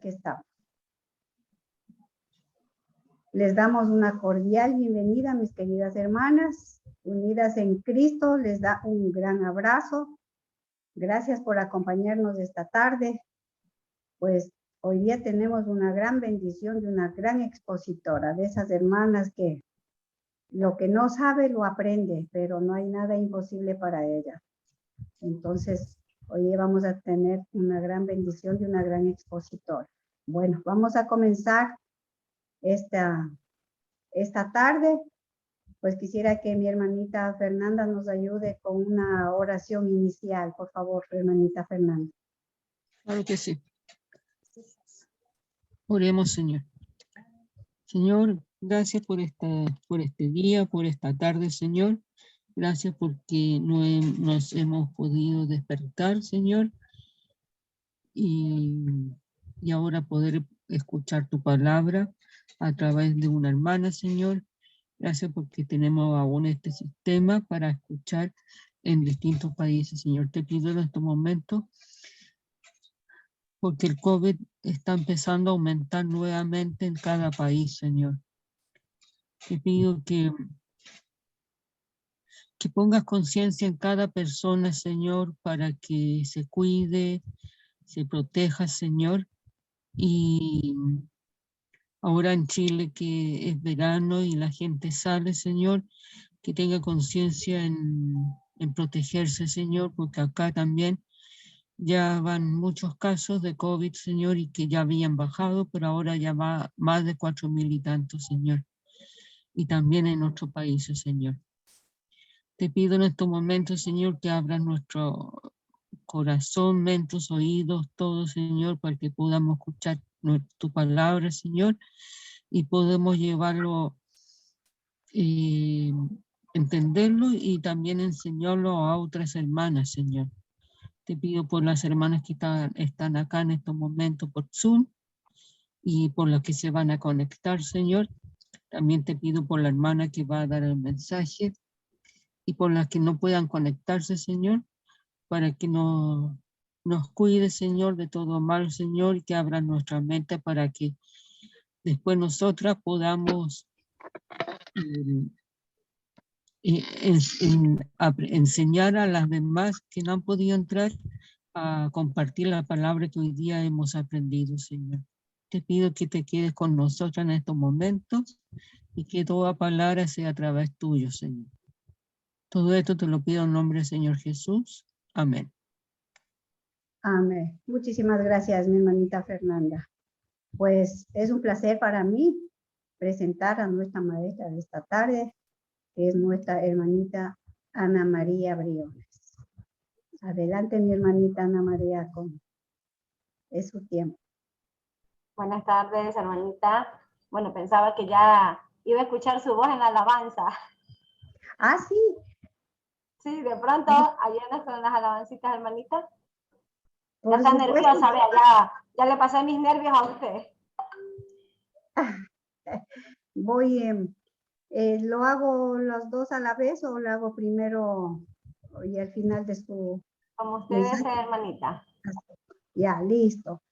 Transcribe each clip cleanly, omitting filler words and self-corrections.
que estamos. Les damos una cordial bienvenida, mis queridas hermanas, unidas en Cristo. Les da un gran abrazo. Gracias por acompañarnos esta tarde. Pues hoy día tenemos una gran bendición de una gran expositora, de esas hermanas que lo que no sabe lo aprende, pero no hay nada imposible para ella. Entonces, hoy vamos a tener una gran bendición de una gran expositora. Bueno, vamos a comenzar esta tarde. Pues quisiera que mi hermanita Fernanda nos ayude con una oración inicial. Por favor, hermanita Fernanda. Claro que sí. Oremos, Señor. Señor, gracias por este día, por esta tarde, Señor. Gracias porque nos hemos podido despertar, Señor. Y ahora poder escuchar tu palabra a través de una hermana, Señor. Gracias porque tenemos aún este sistema para escuchar en distintos países, Señor. Te pido en estos momentos, porque el COVID está empezando a aumentar nuevamente en cada país, Señor. Te pido que pongas conciencia en cada persona, Señor, para que se cuide, se proteja, Señor. Y ahora en Chile, que es verano y la gente sale, Señor, que tenga conciencia en protegerse, Señor, porque acá también ya van muchos casos de COVID, Señor, y que ya habían bajado, pero ahora ya va más de 4.000 y tantos, Señor. Y también en otros países, Señor. Te pido en estos momentos, Señor, que abras nuestro corazón, mentes, oídos, todo, Señor, para que podamos escuchar tu palabra, Señor, y podemos llevarlo, entenderlo y también enseñarlo a otras hermanas, Señor. Te pido por las hermanas que están acá en estos momentos por Zoom y por las que se van a conectar, Señor. También te pido por la hermana que va a dar el mensaje y por las que no puedan conectarse, Señor, para que nos cuide, Señor, de todo mal, Señor, y que abra nuestra mente para que después nosotras podamos enseñar a las demás que no han podido entrar a compartir la palabra que hoy día hemos aprendido, Señor. Te pido que te quedes con nosotros en estos momentos y que toda palabra sea a través tuyo, Señor. Todo esto te lo pido en nombre del Señor Jesús. Amén. Amén. Muchísimas gracias, mi hermanita Fernanda. Pues es un placer para mí presentar a nuestra maestra de esta tarde, que es nuestra hermanita Ana María Briones. Adelante, mi hermanita Ana María, es su tiempo. Buenas tardes, hermanita. Bueno, pensaba que ya iba a escuchar su voz en la alabanza. Ah, sí. Sí, de pronto, ayúdanos con las alabancitas, hermanita. Por ya está supuesto. nerviosa, vea, ya le pasé mis nervios a usted. Voy, ¿lo hago los dos a la vez o lo hago primero y al final de su Como usted mensaje? desee, hermanita. Ya, listo.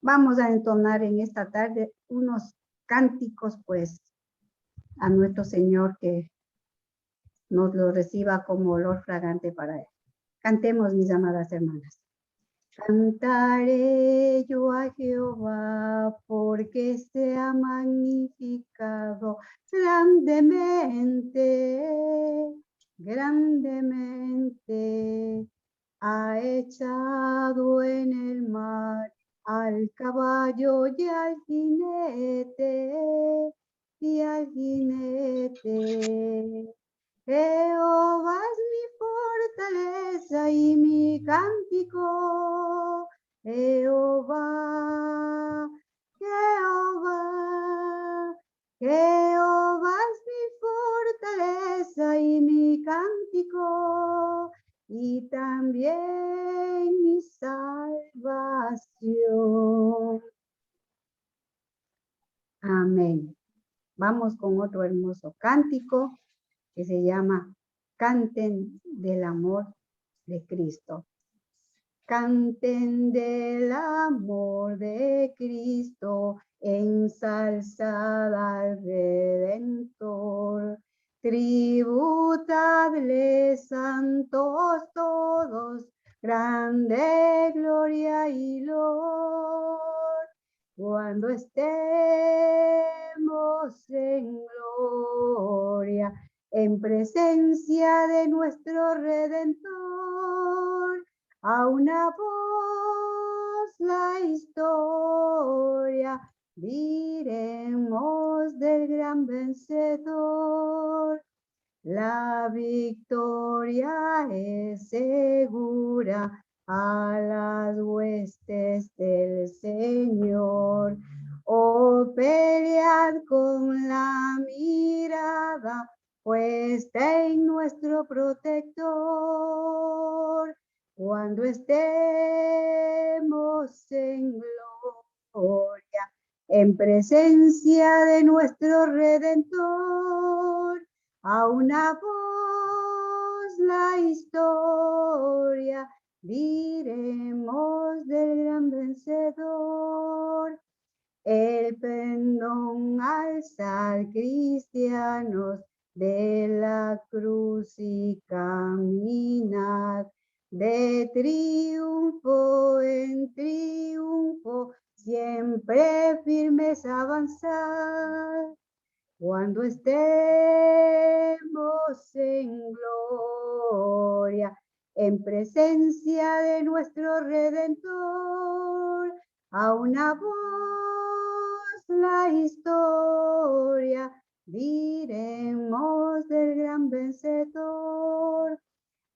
Vamos a entonar en esta tarde unos cánticos, pues, a nuestro Señor, que nos lo reciba como olor fragante para Él. Cantemos, mis amadas hermanas. Cantaré yo a Jehová porque se ha magnificado grandemente, grandemente. Ha echado en el mar al caballo y al jinete, y al jinete. Jehová es mi fortaleza y mi cántico. Jehová, Jehová, Jehová es mi fortaleza y mi cántico, y también mi salvación. Amén. Vamos con otro hermoso cántico que se llama Canten del amor de Cristo. Canten del amor de Cristo, ensalzad al Redentor. Tributadle, santos todos, grande gloria y loor. Cuando estemos en gloria, en presencia de nuestro Redentor, a una voz la historia diremos del gran vencedor. La victoria es segura a las huestes del Señor. Oh, pelead con la mirada puesta en nuestro protector. Cuando estemos en gloria, en presencia de nuestro Redentor, a una voz la historia diremos del gran vencedor. El pendón alzar, cristianos, de la cruz y caminar de triunfo en triunfo, siempre firmes avanzar. Cuando estemos en gloria, en presencia de nuestro Redentor, a una voz la historia diremos del gran vencedor.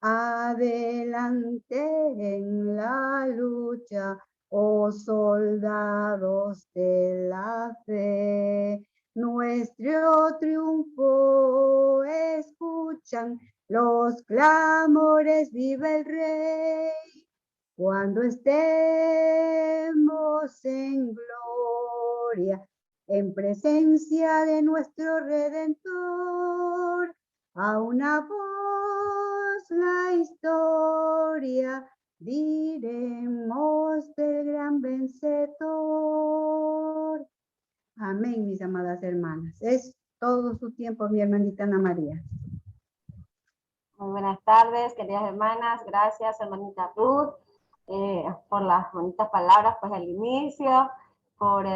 Adelante en la lucha, oh soldados de la fe, nuestro triunfo escuchan los clamores, vive el Rey. Cuando estemos en gloria, en presencia de nuestro Redentor, a una voz la historia diremos del gran vencedor. Amén, mis amadas hermanas. Es todo su tiempo, mi hermanita Ana María. Muy buenas tardes, queridas hermanas. Gracias, hermanita Ruth, por las bonitas palabras pues al inicio, por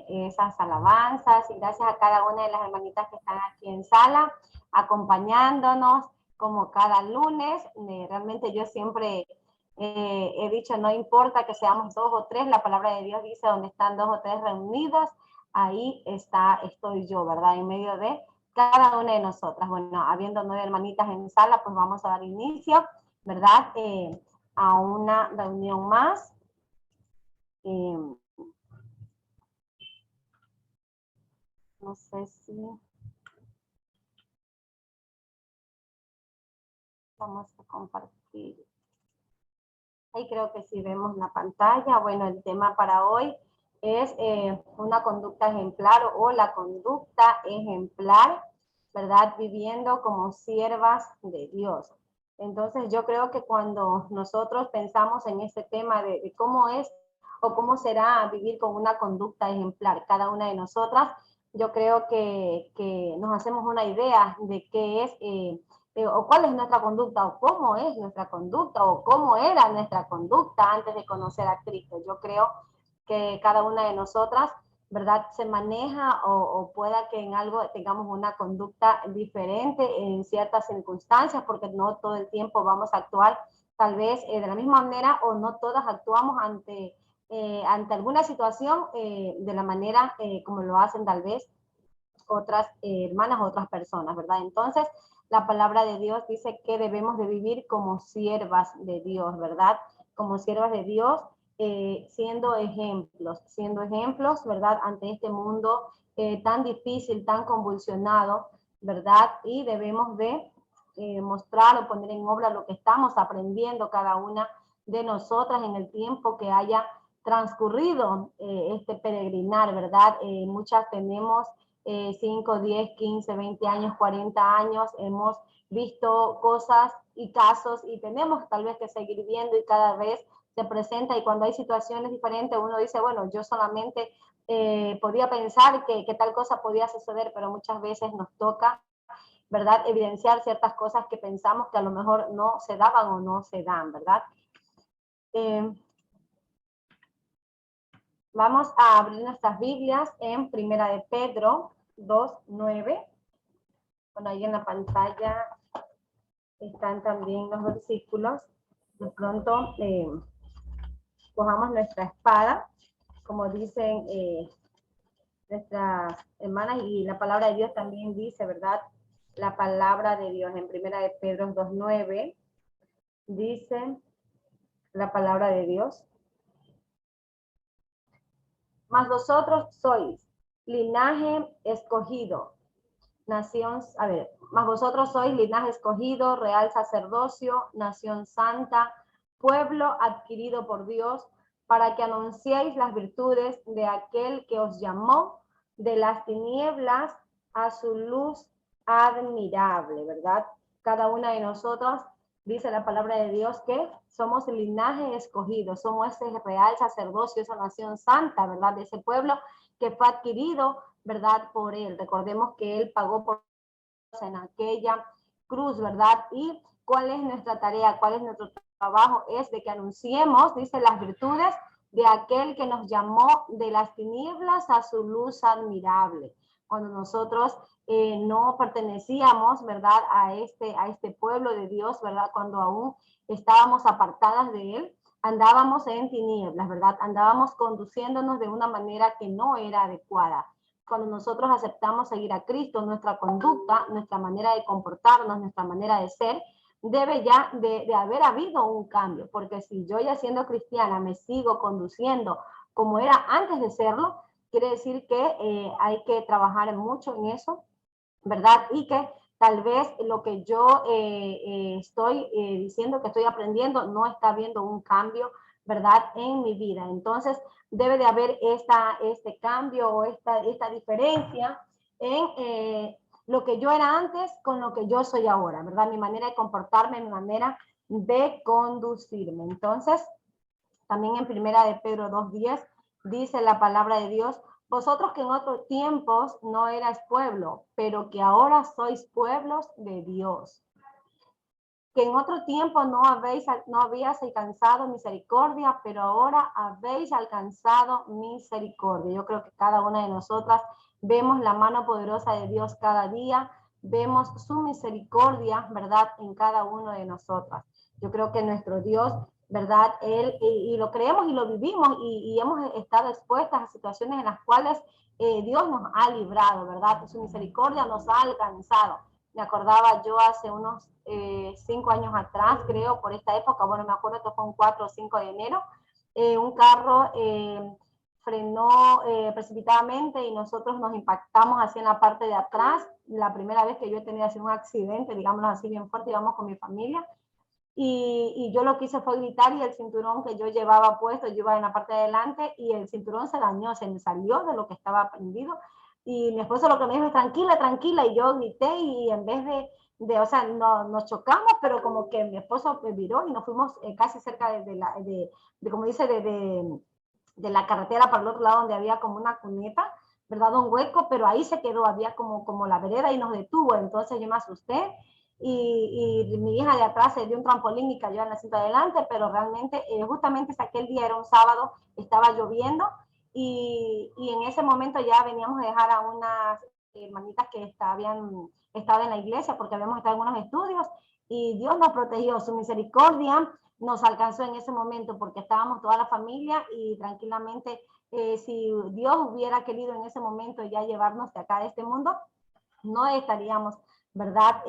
esas alabanzas, y gracias a cada una de las hermanitas que están aquí en sala, acompañándonos como cada lunes. Realmente yo siempre he dicho, no importa que seamos 2 o 3, la palabra de Dios dice, donde están 2 o 3 reunidos, ahí estoy yo, ¿verdad? En medio de cada una de nosotras. Bueno, habiendo 9 hermanitas en sala, pues vamos a dar inicio, ¿verdad? A una reunión más. No sé si vamos a compartir. Ahí creo que sí vemos la pantalla. Bueno, el tema para hoy es una conducta ejemplar o la conducta ejemplar, ¿verdad? Viviendo como siervas de Dios. Entonces yo creo que cuando nosotros pensamos en este tema de cómo es o cómo será vivir con una conducta ejemplar cada una de nosotras, yo creo que nos hacemos una idea de qué es o cuál es nuestra conducta, o cómo es nuestra conducta, o cómo era nuestra conducta antes de conocer a Cristo. Yo creo que cada una de nosotras, ¿verdad?, se maneja o pueda que en algo tengamos una conducta diferente en ciertas circunstancias, porque no todo el tiempo vamos a actuar tal vez de la misma manera, o no todas actuamos ante alguna situación de la manera como lo hacen tal vez otras hermanas, otras personas, ¿verdad? Entonces, la palabra de Dios dice que debemos de vivir como siervas de Dios, ¿verdad? Como siervas de Dios, siendo ejemplos, ¿verdad? Ante este mundo tan difícil, tan convulsionado, ¿verdad? Y debemos de mostrar o poner en obra lo que estamos aprendiendo cada una de nosotras en el tiempo que haya transcurrido este peregrinar, ¿verdad? Muchas tenemos 5, 10, 15, 20 años, 40 años, hemos visto cosas y casos y tenemos tal vez que seguir viendo y cada vez se presenta, y cuando hay situaciones diferentes uno dice, bueno, yo solamente podía pensar que tal cosa podía suceder, pero muchas veces nos toca, ¿verdad?, evidenciar ciertas cosas que pensamos que a lo mejor no se daban o no se dan, ¿verdad? Vamos a abrir nuestras Biblias en Primera de Pedro 2:9. Bueno, ahí en la pantalla están también los versículos. De pronto cojamos nuestra espada, como dicen nuestras hermanas, y la palabra de Dios también dice, ¿verdad? La palabra de Dios en Primera de Pedro 2:9 dice la palabra de Dios: mas vosotros sois linaje escogido, nación, mas vosotros sois linaje escogido, real sacerdocio, nación santa, pueblo adquirido por Dios, para que anunciéis las virtudes de aquel que os llamó de las tinieblas a su luz admirable, ¿verdad? Cada una de nosotras, dice la palabra de Dios, que somos el linaje escogido, somos ese real sacerdocio, esa nación santa, ¿verdad? De ese pueblo que fue adquirido, ¿verdad?, por él. Recordemos que él pagó por en aquella cruz, ¿verdad? Y cuál es nuestra tarea, cuál es nuestro trabajo, es de que anunciemos, dice, las virtudes de aquel que nos llamó de las tinieblas a su luz admirable. Cuando nosotros no pertenecíamos, ¿verdad?, a este pueblo de Dios, ¿verdad?, cuando aún estábamos apartadas de él, andábamos en tinieblas, ¿verdad? Andábamos conduciéndonos de una manera que no era adecuada. Cuando nosotros aceptamos seguir a Cristo, nuestra conducta, nuestra manera de comportarnos, nuestra manera de ser, debe ya de haber habido un cambio, porque si yo ya siendo cristiana me sigo conduciendo como era antes de serlo, quiere decir que hay que trabajar mucho en eso, ¿verdad? Y que tal vez lo que yo estoy diciendo que estoy aprendiendo no está viendo un cambio, ¿verdad?, en mi vida. Entonces debe de haber este cambio o esta diferencia en lo que yo era antes con lo que yo soy ahora, ¿verdad? Mi manera de comportarme, mi manera de conducirme. Entonces, también en Primera de Pedro 2:10 dice la palabra de Dios: vosotros que en otros tiempos no erais pueblo, pero que ahora sois pueblos de Dios. Que en otro tiempo no habíais alcanzado misericordia, pero ahora habéis alcanzado misericordia. Yo creo que cada una de nosotras vemos la mano poderosa de Dios cada día, vemos su misericordia, ¿verdad?, en cada uno de nosotras. Yo creo que nuestro Dios, ¿verdad?, Él, y lo creemos y lo vivimos, y hemos estado expuestas a situaciones en las cuales Dios nos ha librado, ¿verdad? Su misericordia nos ha alcanzado. Me acordaba yo hace unos 5 años atrás, creo, por esta época, bueno, me acuerdo que fue un 4 o 5 de enero, un carro frenó precipitadamente y nosotros nos impactamos así en la parte de atrás. La primera vez que yo he tenido así un accidente, digámoslo así, bien fuerte, íbamos con mi familia. Y yo lo que hice fue gritar, y el cinturón que yo llevaba puesto, yo iba en la parte de adelante y el cinturón se dañó, se me salió de lo que estaba prendido. Y mi esposo lo que me dijo es tranquila, tranquila, y yo grité, y en vez o sea, no, nos chocamos, pero como que mi esposo me viró y nos fuimos casi cerca de como dice, de la carretera para el otro lado, donde había como una cuneta, ¿verdad?, un hueco, pero ahí se quedó, había como la vereda y nos detuvo. Entonces yo me asusté, y mi hija de atrás se dio un trampolín y cayó en el asiento de adelante, pero realmente justamente aquel día era un sábado, estaba lloviendo, y en ese momento ya veníamos a dejar a unas hermanitas que habían estado en la iglesia porque habíamos estado en unos estudios, y Dios nos protegió, su misericordia nos alcanzó en ese momento porque estábamos toda la familia, y tranquilamente si Dios hubiera querido en ese momento ya llevarnos de acá de este mundo, no estaríamos, ¿verdad?,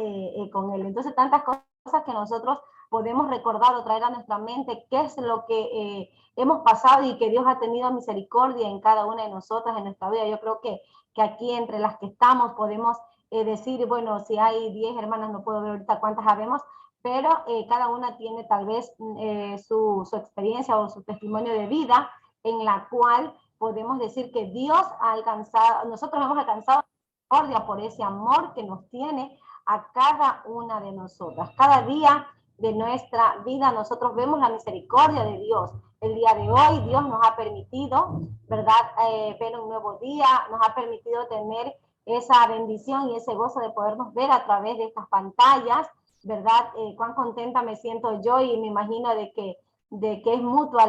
con él. Entonces, tantas cosas que nosotros podemos recordar o traer a nuestra mente, qué es lo que hemos pasado y que Dios ha tenido misericordia en cada una de nosotras en nuestra vida. Yo creo que aquí entre las que estamos podemos decir, bueno, si hay 10 hermanas, no puedo ver ahorita cuántas habemos, pero cada una tiene tal vez su experiencia o su testimonio de vida, en la cual podemos decir que Dios ha alcanzado, nosotros hemos alcanzado por ese amor que nos tiene a cada una de nosotras. Cada día de nuestra vida nosotros vemos la misericordia de Dios. El día de hoy Dios nos ha permitido, ¿verdad? Ver un nuevo día, nos ha permitido tener esa bendición y ese gozo de podernos ver a través de estas pantallas, ¿verdad? Cuán contenta me siento yo y me imagino de que es mutua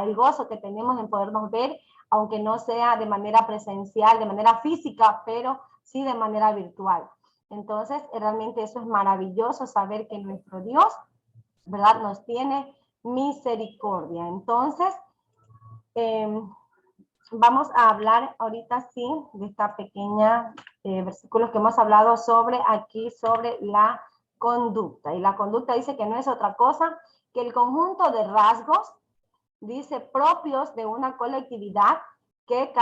el gozo que tenemos en podernos ver, aunque no sea de manera presencial, de manera física, pero sí de manera virtual. Entonces, realmente eso es maravilloso, saber que nuestro Dios, ¿verdad?, nos tiene misericordia. Entonces, vamos a hablar ahorita sí de esta pequeña versículos que hemos hablado sobre la conducta. Y la conducta dice que no es otra cosa que el conjunto de rasgos, dice, propios de una colectividad que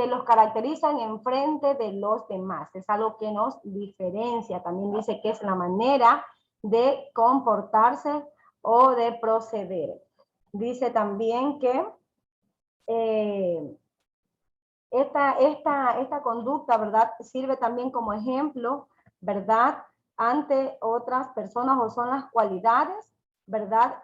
los caracterizan en frente de los demás. Es algo que nos diferencia. También dice que es la manera de comportarse o de proceder. Dice también que esta conducta, ¿verdad?, sirve también como ejemplo, ¿verdad?, ante otras personas, o son las cualidades, ¿verdad?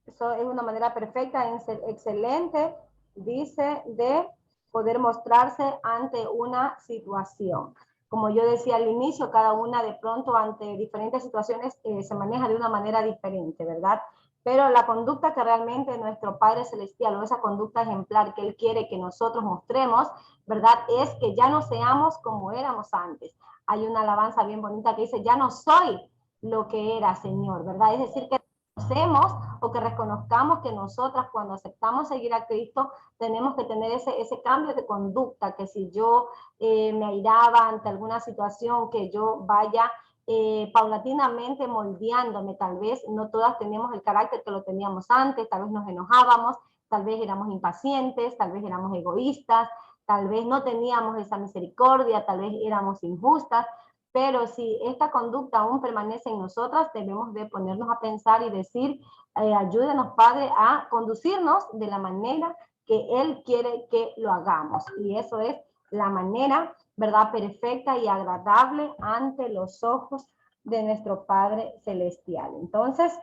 Eso es una manera perfecta, excelente, dice, de poder mostrarse ante una situación. Como yo decía al inicio, cada una de pronto ante diferentes situaciones se maneja de una manera diferente, ¿verdad? Pero la conducta que realmente nuestro Padre Celestial, o esa conducta ejemplar que Él quiere que nosotros mostremos, ¿verdad?, es que ya no seamos como éramos antes. Hay una alabanza bien bonita que dice, ya no soy lo que era, Señor, ¿verdad? Es decir, que conocemos o que reconozcamos que nosotras, cuando aceptamos seguir a Cristo, tenemos que tener ese cambio de conducta, que si yo me airaba ante alguna situación, que yo vaya paulatinamente moldeándome. Tal vez no todas tenemos el carácter que lo teníamos antes, tal vez nos enojábamos, tal vez éramos impacientes, tal vez éramos egoístas, tal vez no teníamos esa misericordia, tal vez éramos injustas, pero si esta conducta aún permanece en nosotras, debemos de ponernos a pensar y decir, ayúdenos, Padre, a conducirnos de la manera que Él quiere que lo hagamos. Y eso es la manera, ¿verdad?, perfecta y agradable ante los ojos de nuestro Padre Celestial. Entonces,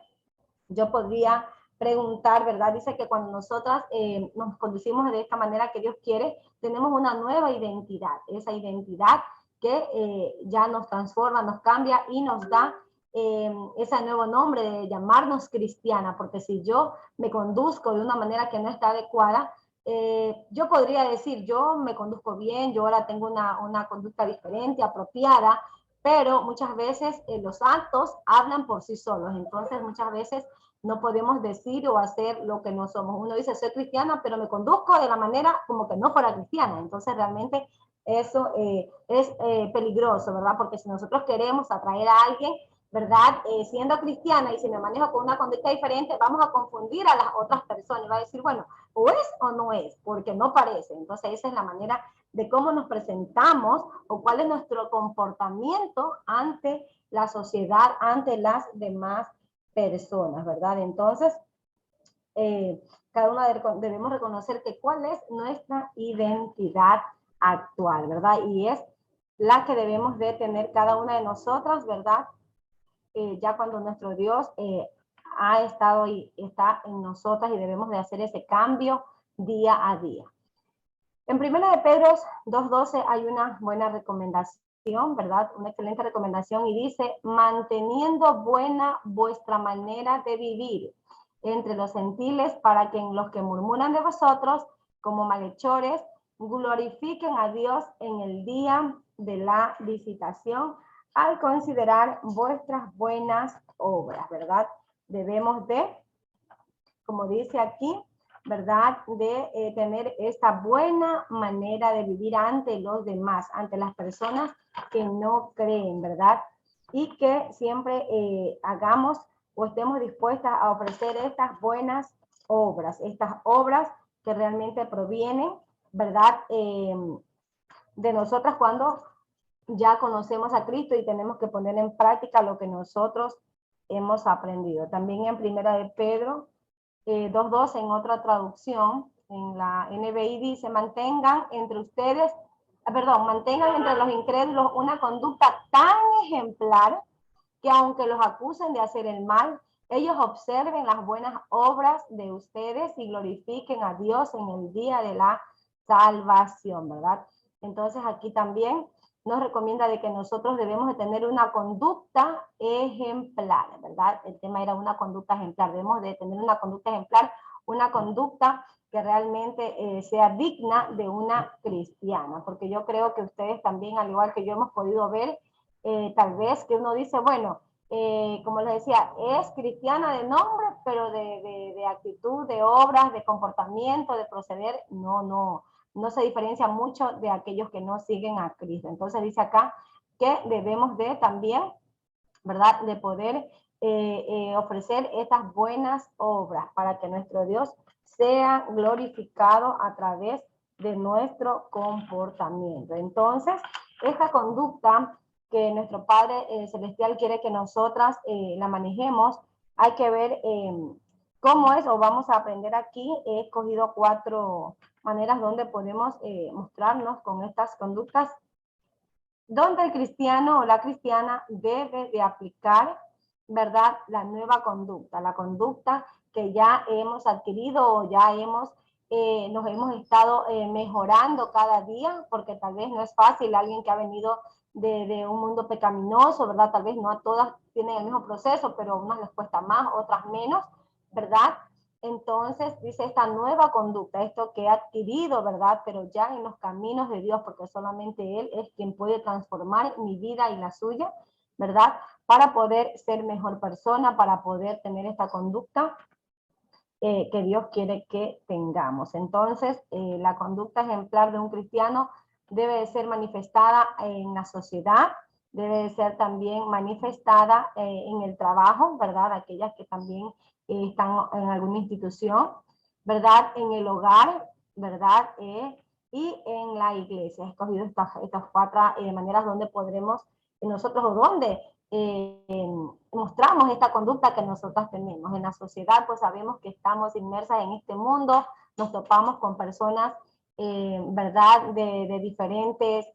yo podría preguntar, ¿verdad? Dice que cuando nosotras nos conducimos de esta manera que Dios quiere, tenemos una nueva identidad, esa identidad que ya nos transforma, nos cambia y nos da ese nuevo nombre de llamarnos cristiana, porque si yo me conduzco de una manera que no está adecuada, yo podría decir, yo me conduzco bien, yo ahora tengo una conducta diferente, apropiada, pero muchas veces los actos hablan por sí solos. Entonces muchas veces no podemos decir o hacer lo que no somos. Uno dice, soy cristiana, pero me conduzco de la manera como que no fuera cristiana. Entonces realmente eso es peligroso, ¿verdad? Porque si nosotros queremos atraer a alguien, ¿verdad?, siendo cristiana, y si me manejo con una conducta diferente, vamos a confundir a las otras personas. Va a decir, bueno, o es o no es, porque no parece. Entonces esa es la manera de cómo nos presentamos o cuál es nuestro comportamiento ante la sociedad, ante las demás personas, ¿verdad? Entonces, cada una debemos reconocer que cuál es nuestra identidad actual, ¿verdad? Y es la que debemos de tener cada una de nosotras, ¿verdad? Ya cuando nuestro Dios ha estado y está en nosotras, y debemos de hacer ese cambio día a día. En 1 de Pedro 2:12 hay una buena recomendación, ¿verdad? Una excelente recomendación, y dice, manteniendo buena vuestra manera de vivir entre los gentiles, para que en los que murmuran de vosotros como malhechores glorifiquen a Dios en el día de la visitación, al considerar vuestras buenas obras, ¿verdad? Debemos de, como dice aquí, ¿verdad?, de tener esta buena manera de vivir ante los demás, ante las personas que no creen, ¿verdad? Y que siempre hagamos o estemos dispuestas a ofrecer estas buenas obras, estas obras que realmente provienen, ¿verdad?, de nosotras cuando ya conocemos a Cristo y tenemos que poner en práctica lo que nosotros hemos aprendido. También en 1 de Pedro 2:2, en otra traducción, en la NBI dice, mantengan entre los incrédulos una conducta tan ejemplar que aunque los acusen de hacer el mal, ellos observen las buenas obras de ustedes y glorifiquen a Dios en el día de la salvación, ¿verdad? Entonces aquí también nos recomienda de que nosotros debemos de tener una conducta ejemplar, ¿verdad? El tema era una conducta ejemplar. Debemos de tener una conducta ejemplar, una conducta que realmente sea digna de una cristiana, porque yo creo que ustedes también, al igual que yo, hemos podido ver tal vez que uno dice, bueno, como les decía, es cristiana de nombre, pero de actitud, de obras, de comportamiento, de proceder, no se diferencia mucho de aquellos que no siguen a Cristo. Entonces dice acá que debemos de también, ¿verdad?, de poder ofrecer estas buenas obras para que nuestro Dios sea glorificado a través de nuestro comportamiento. Entonces, esta conducta que nuestro Padre Celestial quiere que nosotras la manejemos, hay que ver cómo es, o vamos a aprender aquí. He escogido 4 maneras donde podemos mostrarnos con estas conductas, donde el cristiano o la cristiana debe de aplicar, ¿verdad?, la nueva conducta, la conducta que ya hemos adquirido o ya nos hemos estado mejorando cada día, porque tal vez no es fácil alguien que ha venido de un mundo pecaminoso, ¿verdad? Tal vez no a todas tienen el mismo proceso, pero a unas les cuesta más, otras menos, ¿verdad? Entonces dice esta nueva conducta, esto que he adquirido, ¿verdad? Pero ya en los caminos de Dios, porque solamente Él es quien puede transformar mi vida y la suya, ¿verdad? Para poder ser mejor persona, para poder tener esta conducta que Dios quiere que tengamos. Entonces, la conducta ejemplar de un cristiano debe de ser manifestada en la sociedad, debe de ser también manifestada en el trabajo, ¿verdad? Aquellas que también están en alguna institución, ¿verdad? En el hogar, ¿verdad? Y en la iglesia. He escogido estas 4 maneras donde podremos nosotros, o donde mostramos esta conducta que nosotras tenemos. En la sociedad, pues sabemos que estamos inmersas en este mundo, nos topamos con personas, ¿verdad?, de diferentes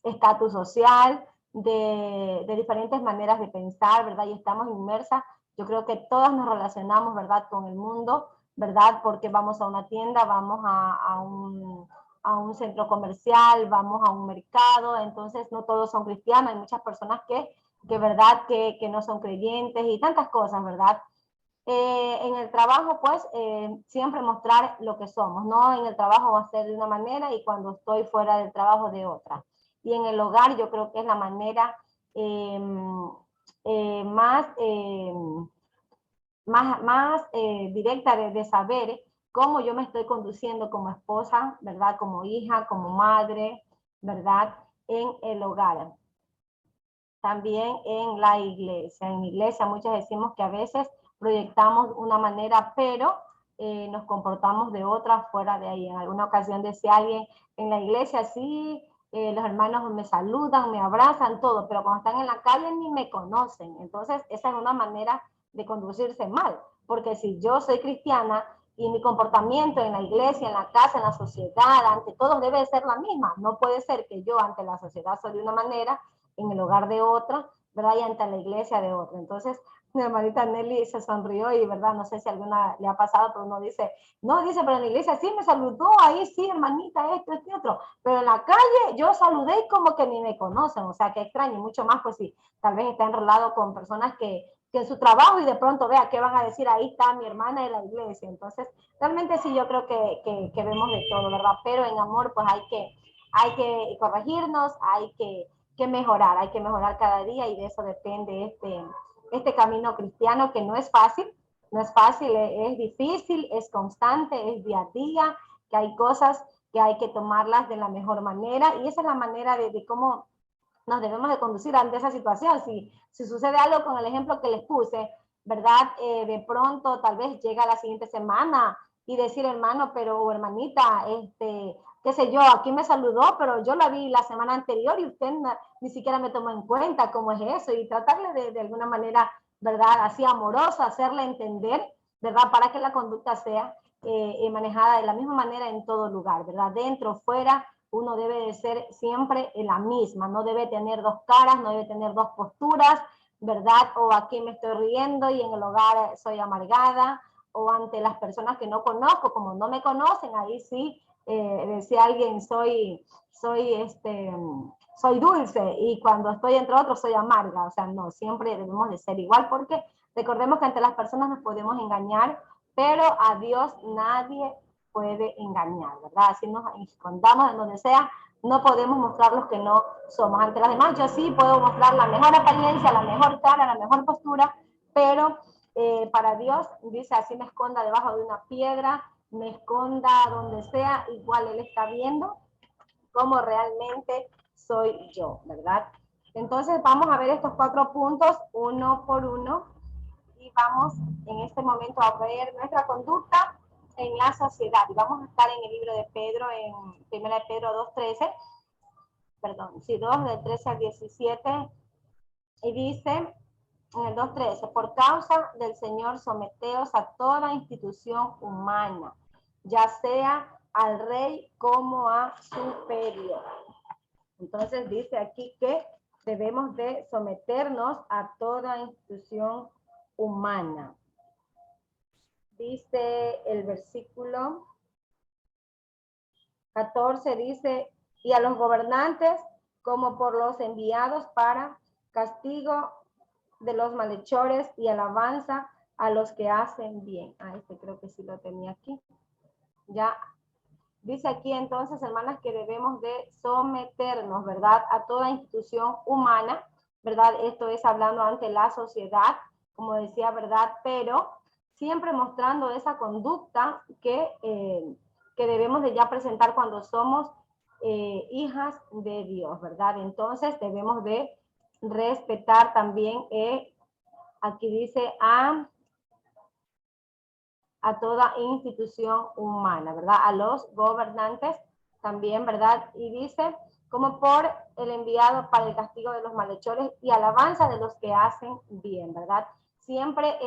estatus social, de diferentes maneras de pensar, ¿verdad? Y estamos inmersas. Yo creo que todas nos relacionamos, ¿verdad?, con el mundo, ¿verdad? Porque vamos a una tienda, vamos a un centro comercial, vamos a un mercado. Entonces no todos son cristianos, hay muchas personas que verdad que no son creyentes y tantas cosas, ¿verdad? En el trabajo, pues, siempre mostrar lo que somos, ¿no? En el trabajo va a ser de una manera y cuando estoy fuera del trabajo de otra. Y en el hogar yo creo que es la manera más directa de saber cómo yo me estoy conduciendo como esposa, ¿verdad? Como hija, como madre, ¿verdad? En el hogar. También en la iglesia. En la iglesia muchas decimos que a veces proyectamos una manera, pero nos comportamos de otra fuera de ahí. En alguna ocasión decía alguien, en la iglesia sí, los hermanos me saludan, me abrazan, todo, pero cuando están en la calle ni me conocen. Entonces esa es una manera de conducirse mal, porque si yo soy cristiana y mi comportamiento en la iglesia, en la casa, en la sociedad, ante todos debe ser la misma. No puede ser que yo ante la sociedad soy de una manera, en el hogar de otra, ¿verdad? Y ante la iglesia de otra. Entonces, mi hermanita Nelly se sonrió y, ¿verdad? No sé si alguna le ha pasado, pero uno dice, no, dice, pero en la iglesia sí me saludó, ahí sí, hermanita, esto, este, otro. Pero en la calle yo saludé y como que ni me conocen, o sea, que extraño, y mucho más, pues sí, tal vez está enrolado con personas que en su trabajo y de pronto vea qué van a decir, ahí está mi hermana de la iglesia. Entonces, realmente sí, yo creo que vemos de todo, ¿verdad? Pero en amor, pues hay que corregirnos, hay que mejorar cada día, y de eso depende este camino cristiano, que no es fácil, es difícil, es constante, es día a día, que hay cosas que hay que tomarlas de la mejor manera, y esa es la manera de cómo nos debemos de conducir ante esa situación. Si sucede algo con el ejemplo que les puse, ¿verdad? De pronto tal vez llega la siguiente semana y decir, hermano, pero o hermanita, qué sé yo, aquí me saludó, pero yo la vi la semana anterior y usted ni siquiera me tomó en cuenta cómo es eso, y tratarle de alguna manera, ¿verdad?, así amorosa, hacerle entender, ¿verdad?, para que la conducta sea manejada de la misma manera en todo lugar, ¿verdad? Dentro, fuera, uno debe de ser siempre la misma, no debe tener 2 caras, no debe tener 2 posturas, ¿verdad? O aquí me estoy riendo y en el hogar soy amargada, o ante las personas que no conozco, como no me conocen, ahí sí, decía alguien, soy dulce, y cuando estoy entre otros soy amarga. O sea, no, siempre debemos de ser igual, porque recordemos que ante las personas nos podemos engañar, pero a Dios nadie puede engañar, ¿verdad? Así nos escondamos en donde sea, no podemos mostrar los que no somos. Ante las demás yo sí puedo mostrar la mejor apariencia, la mejor cara, la mejor postura, pero para Dios, dice, así me esconda debajo de una piedra, me esconda donde sea, igual Él está viendo cómo realmente soy yo, ¿verdad? Entonces vamos a ver estos 4 puntos uno por uno, y vamos en este momento a ver nuestra conducta en la sociedad. Y vamos a estar en el libro de Pedro, en 1 de Pedro 2:13, perdón, sí, 2 del 13 al 17, y dice en el 2:13, por causa del Señor someteos a toda institución humana, ya sea al rey como a superior. Entonces dice aquí que debemos de someternos a toda institución humana. Dice el versículo 14, dice, y a los gobernantes como por los enviados para castigo de los malhechores y alabanza a los que hacen bien. Creo que sí lo tenía aquí. Ya dice aquí entonces, hermanas, que debemos de someternos, ¿verdad?, a toda institución humana, ¿verdad? Esto es hablando ante la sociedad, como decía, ¿verdad? Pero siempre mostrando esa conducta que debemos de ya presentar cuando somos hijas de Dios, ¿verdad? Entonces debemos de respetar también, aquí dice, a toda institución humana, ¿verdad? A los gobernantes también, ¿verdad? Y dice, como por el enviado para el castigo de los malhechores y alabanza de los que hacen bien, ¿verdad? Siempre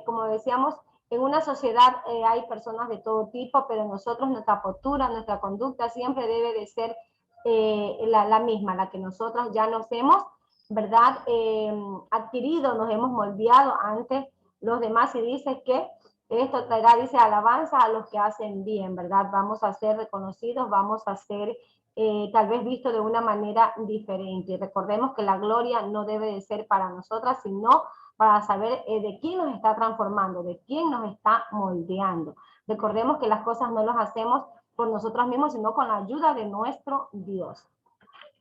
como decíamos, en una sociedad hay personas de todo tipo, pero nosotros, nuestra postura, nuestra conducta siempre debe de ser la misma, la que nosotros ya nos hemos, ¿verdad? Adquirido, nos hemos moldeado ante los demás, y dice que esto traerá, dice, alabanza a los que hacen bien, ¿verdad? Vamos a ser reconocidos, vamos a ser tal vez vistos de una manera diferente. Y recordemos que la gloria no debe de ser para nosotras, sino para saber de quién nos está transformando, de quién nos está moldeando. Recordemos que las cosas no las hacemos por nosotros mismos, sino con la ayuda de nuestro Dios.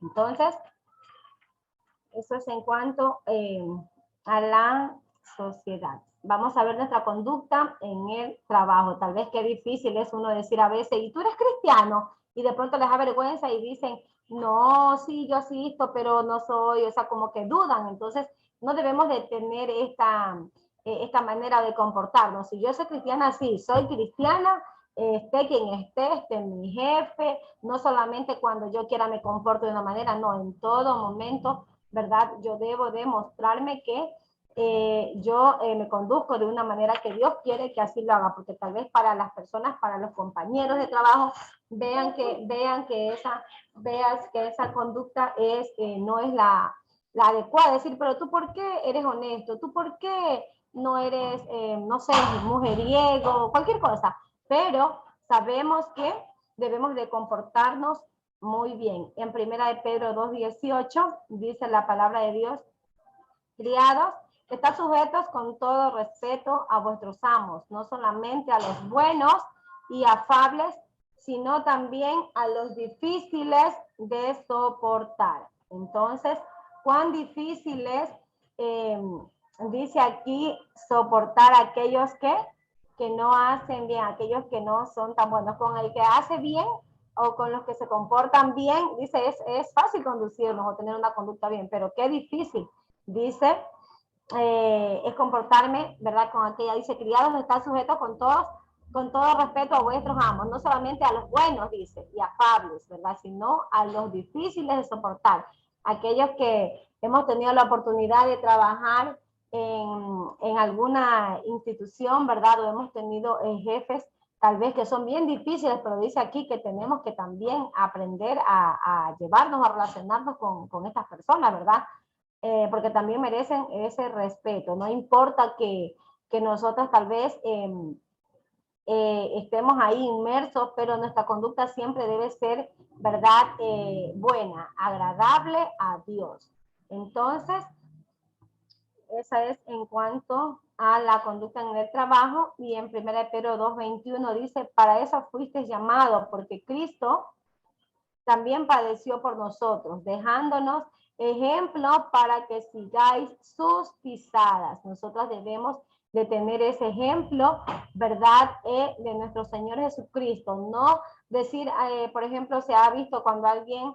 Entonces, eso es en cuanto a la sociedad. Vamos a ver nuestra conducta en el trabajo. Tal vez qué difícil es uno decir a veces, ¿y tú eres cristiano? Y de pronto les da vergüenza y dicen, no, sí, yo asisto, pero no soy, o sea, como que dudan. Entonces, no debemos de tener esta manera de comportarnos. Si yo soy cristiana, sí, soy cristiana, esté quien esté mi jefe, no solamente cuando yo quiera me comporto de una manera, no, en todo momento, ¿verdad? Yo debo demostrarme que yo me conduzco de una manera que Dios quiere que así lo haga, porque tal vez para las personas, para los compañeros de trabajo, vean que esa conducta no es la adecuada. Decir, pero tú ¿por qué eres honesto? ¿Tú por qué no eres, no sé, mujeriego? Cualquier cosa. Pero sabemos que debemos de comportarnos muy bien. En 1 de Pedro 2:18 dice la palabra de Dios, criados, estad sujetos con todo respeto a vuestros amos, no solamente a los buenos y afables, sino también a los difíciles de soportar. Entonces, ¿cuán difícil es, dice aquí, soportar a aquellos que no hacen bien, aquellos que no son tan buenos? Con el que hace bien o con los que se comportan bien, dice, es fácil conducirnos o tener una conducta bien, pero qué difícil, dice, es comportarme, ¿verdad? Con aquella, dice, criados, están sujetos con todo respeto a vuestros amos, no solamente a los buenos, dice, y afables, ¿verdad? Sino a los difíciles de soportar, aquellos que hemos tenido la oportunidad de trabajar en alguna institución, ¿verdad? O hemos tenido jefes tal vez que son bien difíciles, pero dice aquí que tenemos que también aprender a llevarnos, a relacionarnos con estas personas, ¿verdad? porque también merecen ese respeto. No importa que nosotros tal vez estemos ahí inmersos, pero nuestra conducta siempre debe ser, ¿verdad? Buena, agradable a Dios. Entonces, esa es en cuanto a la conducta en el trabajo. Y en 1 Pedro 2:21 dice, para eso fuiste llamado, porque Cristo también padeció por nosotros, dejándonos ejemplo para que sigáis sus pisadas. Nosotros debemos de tener ese ejemplo, ¿verdad? De nuestro Señor Jesucristo. No decir, por ejemplo, se ha visto cuando alguien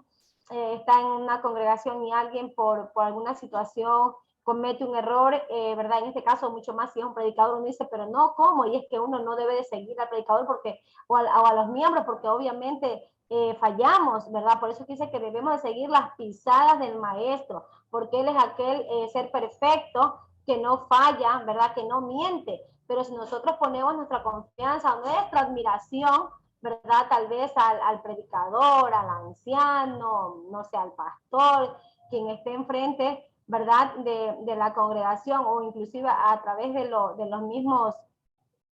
está en una congregación y alguien por alguna situación comete un error, ¿verdad? En este caso, mucho más si es un predicador, uno dice, pero no, ¿cómo? Y es que uno no debe de seguir al predicador porque, o a los miembros, porque obviamente fallamos, ¿verdad? Por eso dice que debemos de seguir las pisadas del maestro, porque él es aquel ser perfecto que no falla, ¿verdad? Que no miente. Pero si nosotros ponemos nuestra confianza, nuestra admiración, ¿verdad? Tal vez al predicador, al anciano, no sé, al pastor, quien esté enfrente, ¿verdad? De la congregación o inclusive a través de los mismos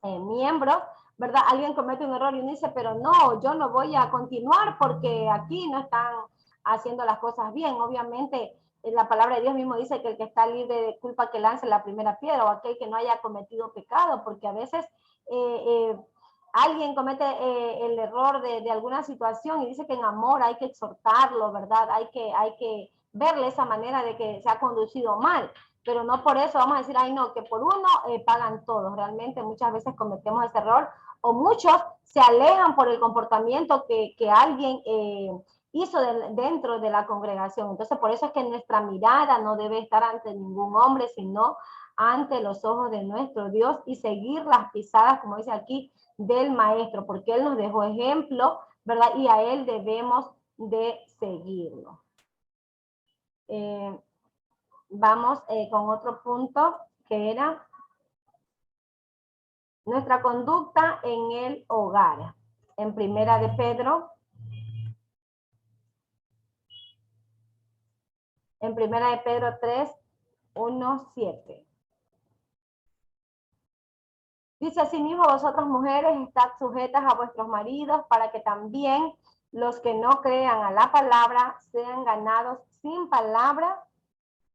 miembros, ¿verdad? Alguien comete un error y uno dice, pero no, yo no voy a continuar porque aquí no están haciendo las cosas bien. Obviamente, la palabra de Dios mismo dice que el que está libre de culpa que lance la primera piedra, o aquel que no haya cometido pecado, porque a veces alguien comete el error de alguna situación y dice que en amor hay que exhortarlo, ¿verdad? Hay que verle esa manera de que se ha conducido mal, pero no por eso vamos a decir, ay no, que por uno pagan todos. Realmente muchas veces cometemos ese error, o muchos se alejan por el comportamiento que alguien hizo dentro de la congregación. Entonces, por eso es que nuestra mirada no debe estar ante ningún hombre, sino ante los ojos de nuestro Dios y seguir las pisadas, como dice aquí, del maestro, porque él nos dejó ejemplo, ¿verdad? Y a él debemos de seguirlo. Vamos con otro punto que era nuestra conducta en el hogar. En 1 de Pedro, en 1 de Pedro 3, 1, 7. Dice, asimismo, vosotras mujeres, estad sujetas a vuestros maridos, para que también los que no crean a la palabra sean ganados sin palabra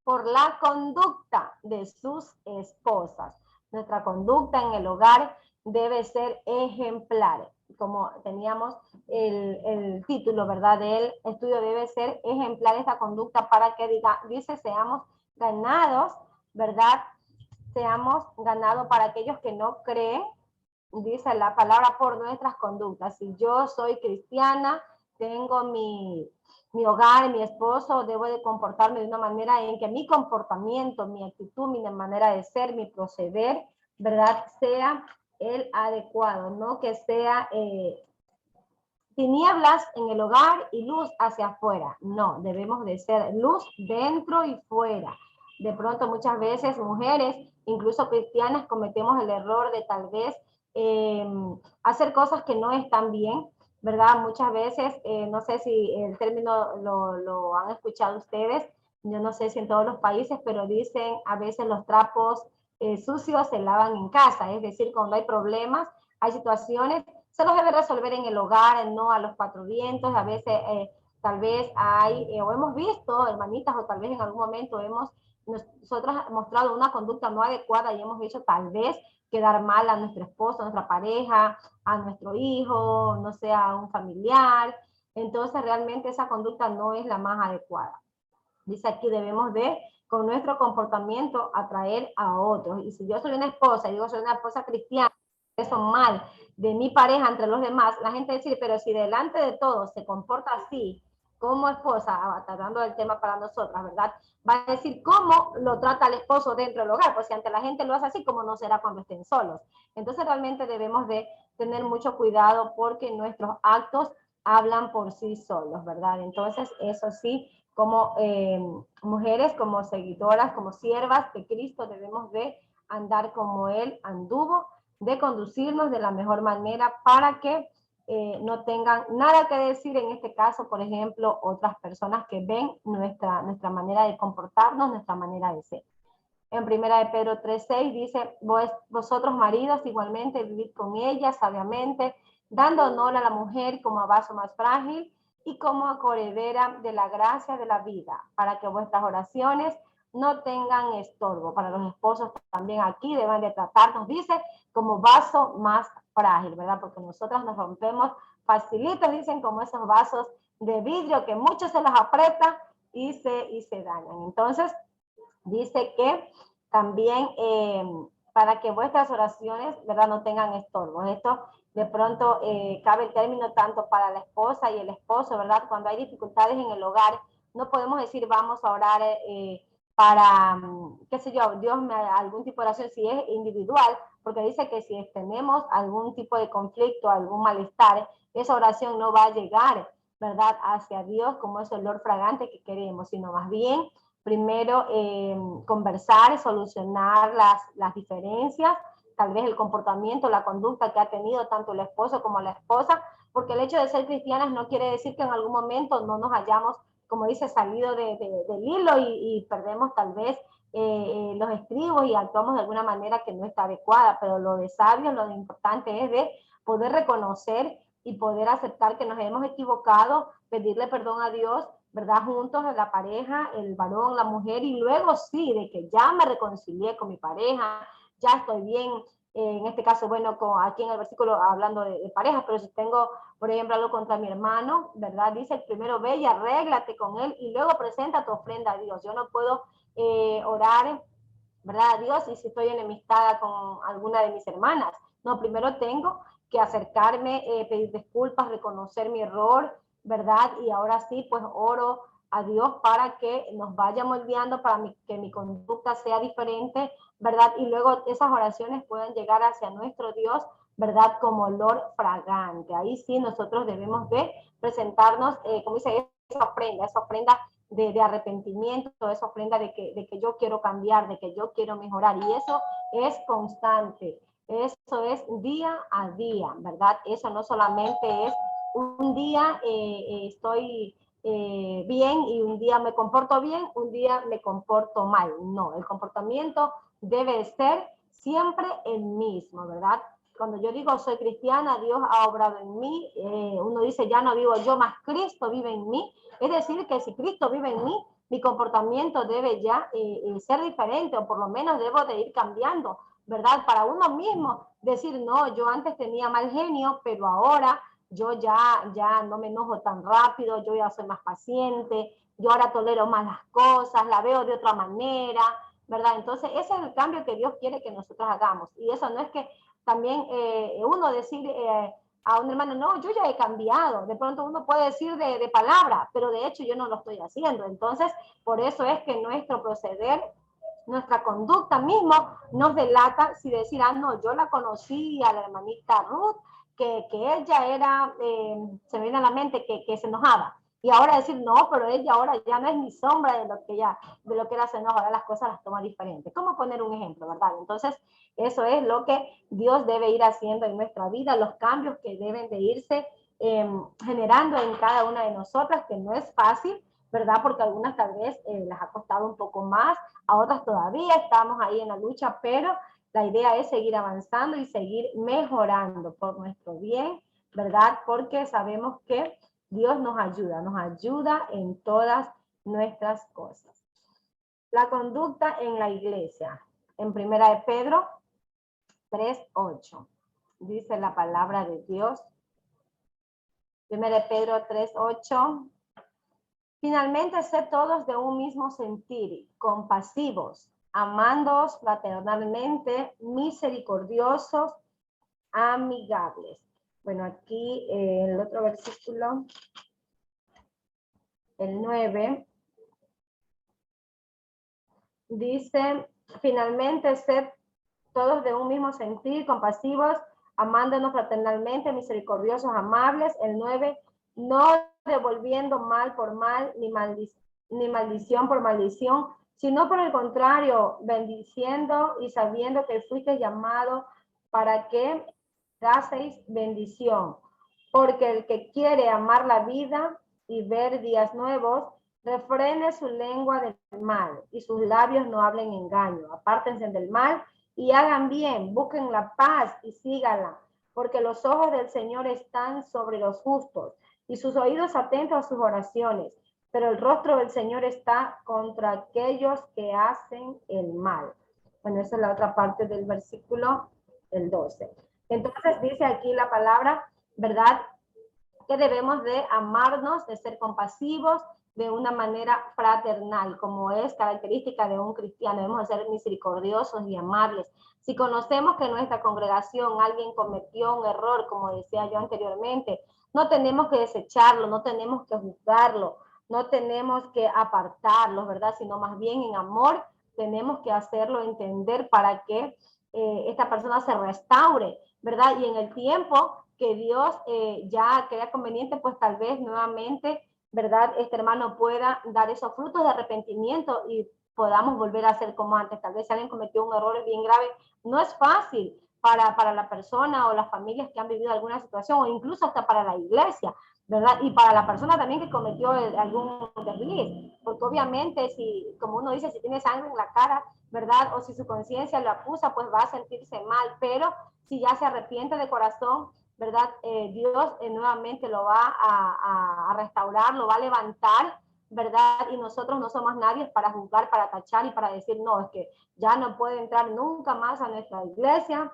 por la conducta de sus esposas. Nuestra conducta en el hogar debe ser ejemplar. Como teníamos el título, ¿verdad? Del estudio, debe ser ejemplar esta conducta para que dice, seamos ganados, ¿verdad? Seamos ganados para aquellos que no creen, dice la palabra, por nuestras conductas. Si yo soy cristiana, tengo mi hogar, mi esposo, debo de comportarme de una manera en que mi comportamiento, mi actitud, mi manera de ser, mi proceder, ¿verdad? Sea el adecuado, no que sea tinieblas en el hogar y luz hacia afuera. No, debemos de ser luz dentro y fuera. De pronto muchas veces mujeres, incluso cristianas, cometemos el error de tal vez hacer cosas que no están bien, ¿verdad? Muchas veces, no sé si el término lo han escuchado ustedes, yo no sé si en todos los países, pero dicen a veces los trapos sucios se lavan en casa, es decir, cuando hay problemas, hay situaciones, se los debe resolver en el hogar, no a los cuatro vientos. A veces tal vez hay, o hemos visto, hermanitas, o tal vez en algún momento nosotros mostrado una conducta no adecuada y hemos hecho tal vez quedar mal a nuestro esposo, a nuestra pareja, a nuestro hijo, no sé, a un familiar. Entonces realmente esa conducta no es la más adecuada. Dice aquí, debemos de, con nuestro comportamiento, atraer a otros. Y si yo soy una esposa, y digo, soy una esposa cristiana, eso mal de mi pareja entre los demás, la gente dice, pero si delante de todos se comporta así, como esposa, tratando del tema para nosotras, ¿verdad? Va a decir cómo lo trata el esposo dentro del hogar, pues si ante la gente lo hace así, ¿cómo no será cuando estén solos? Entonces realmente debemos de tener mucho cuidado porque nuestros actos hablan por sí solos, ¿verdad? Entonces eso sí, como mujeres, como seguidoras, como siervas de Cristo, debemos de andar como Él anduvo, de conducirnos de la mejor manera para que no tengan nada que decir en este caso, por ejemplo, otras personas que ven nuestra manera de comportarnos, nuestra manera de ser. En 1 Pedro 3:6 dice, vosotros maridos igualmente vivid con ella sabiamente, dando honor a la mujer como a vaso más frágil y como coheredera de la gracia de la vida, para que vuestras oraciones no tengan estorbo. Para los esposos también aquí deben de tratarnos, dice, como vaso más frágil, ¿verdad? Porque nosotras nos rompemos facilitos, dicen, como esos vasos de vidrio que muchos se los apretan y se dañan. Entonces, dice que también para que vuestras oraciones, ¿verdad?, no tengan estorbos. Esto de pronto cabe el término tanto para la esposa y el esposo, ¿verdad? Cuando hay dificultades en el hogar, no podemos decir vamos a orar para, qué sé yo, Dios me haga algún tipo de oración si es individual, porque dice que si tenemos algún tipo de conflicto, algún malestar, esa oración no va a llegar, ¿verdad?, hacia Dios como ese olor fragante que queremos, sino más bien primero conversar, solucionar las diferencias, tal vez el comportamiento, la conducta que ha tenido tanto el esposo como la esposa, porque el hecho de ser cristianas no quiere decir que en algún momento no nos hayamos, como dice, salido del hilo y perdemos tal vez los estribos y actuamos de alguna manera que no está adecuada, pero lo de sabio, lo de importante es de poder reconocer y poder aceptar que nos hemos equivocado, pedirle perdón a Dios, ¿verdad? Juntos, la pareja, el varón, la mujer, y luego sí, de que ya me reconcilié con mi pareja, ya estoy bien, en este caso, bueno, aquí en el versículo hablando de pareja, pero si tengo, por ejemplo, algo contra mi hermano, ¿verdad? Dice, primero ve y arréglate con él y luego presenta tu ofrenda a Dios. Yo no puedo orar, ¿verdad?, a Dios y si estoy enemistada con alguna de mis hermanas. No, primero tengo que acercarme, pedir disculpas, reconocer mi error, ¿verdad? Y ahora sí, pues oro a Dios para que nos vaya moldeando, para que mi conducta sea diferente, ¿verdad? Y luego esas oraciones puedan llegar hacia nuestro Dios, ¿verdad? Como olor fragante. Ahí sí nosotros debemos de presentarnos, como dice, esa ofrenda de arrepentimiento, esa ofrenda de que yo quiero cambiar, de que yo quiero mejorar. Y eso es constante. Eso es día a día, ¿verdad? Eso no solamente es un día estoy bien y un día me comporto bien, un día me comporto mal. No, el comportamiento debe ser siempre el mismo, ¿verdad? Cuando yo digo soy cristiana, Dios ha obrado en mí, uno dice ya no vivo yo, más Cristo vive en mí. Es decir, que si Cristo vive en mí, mi comportamiento debe ya ser diferente, o por lo menos debo de ir cambiando, ¿verdad? Para uno mismo decir, no, yo antes tenía mal genio, pero ahora yo ya no me enojo tan rápido, yo ya soy más paciente, yo ahora tolero más las cosas, la veo de otra manera, ¿verdad? Entonces ese es el cambio que Dios quiere que nosotros hagamos. Y eso no es que también uno decir a un hermano, no, yo ya he cambiado. De pronto uno puede decir de palabra, pero de hecho yo no lo estoy haciendo. Entonces, por eso es que nuestro proceder, nuestra conducta mismo nos delata si decir, ah, no, yo la conocí a la hermanita Ruth, que ella era, se me viene a la mente que se enojaba. Y ahora decir, no, pero ella ahora ya no es ni sombra de lo que era su enojo, ahora las cosas las toma diferentes. ¿Cómo poner un ejemplo, verdad? Entonces, eso es lo que Dios debe ir haciendo en nuestra vida, los cambios que deben de irse generando en cada una de nosotras, que no es fácil, ¿verdad? Porque algunas tal vez les ha costado un poco más, a otras todavía estamos ahí en la lucha, pero la idea es seguir avanzando y seguir mejorando por nuestro bien, ¿verdad? Porque sabemos que Dios nos ayuda en todas nuestras cosas. La conducta en la iglesia. En 1 Pedro 3:8 dice la palabra de Dios. 1 Pedro 3:8. Finalmente, sed todos de un mismo sentir, compasivos, amándoos fraternalmente, misericordiosos, amigables. Bueno, aquí el otro versículo, el 9, dice, finalmente, sed todos de un mismo sentir, compasivos, amándonos fraternalmente, misericordiosos, amables. El 9, no devolviendo mal por mal, ni maldición por maldición, sino por el contrario, bendiciendo y sabiendo que fuiste llamado para que daseis bendición. porque el que quiere amar la vida y ver días nuevos, refrene su lengua del mal y sus labios no hablen engaño. Apártense del mal y hagan bien, busquen la paz y síganla, porque los ojos del Señor están sobre los justos y sus oídos atentos a sus oraciones, pero el rostro del Señor está contra aquellos que hacen el mal. Bueno, esa es la otra parte del versículo, el 12. Entonces dice aquí la palabra, ¿verdad?, que debemos de amarnos, de ser compasivos, de una manera fraternal, como es característica de un cristiano. Debemos de ser misericordiosos y amables. Si conocemos que en nuestra congregación alguien cometió un error, como decía yo anteriormente, no tenemos que desecharlo, no tenemos que juzgarlo, no tenemos que apartarlo, ¿verdad? Sino más bien en amor tenemos que hacerlo entender para que esta persona se restaure, ¿verdad? Y en el tiempo que Dios ya crea conveniente, pues tal vez nuevamente, ¿verdad?, este hermano pueda dar esos frutos de arrepentimiento y podamos volver a ser como antes. Tal vez si alguien cometió un error bien grave, no es fácil para la persona o las familias que han vivido alguna situación, o incluso hasta para la iglesia, ¿verdad? Y para la persona también que cometió algún desliz, porque obviamente si, como uno dice, si tiene sangre en la cara, ¿verdad?, o si su conciencia lo acusa, pues va a sentirse mal, pero si ya se arrepiente de corazón, ¿verdad? Dios nuevamente lo va a restaurar, lo va a levantar, ¿verdad? Y nosotros no somos nadie para juzgar, para tachar y para decir, no, es que ya no puede entrar nunca más a nuestra iglesia,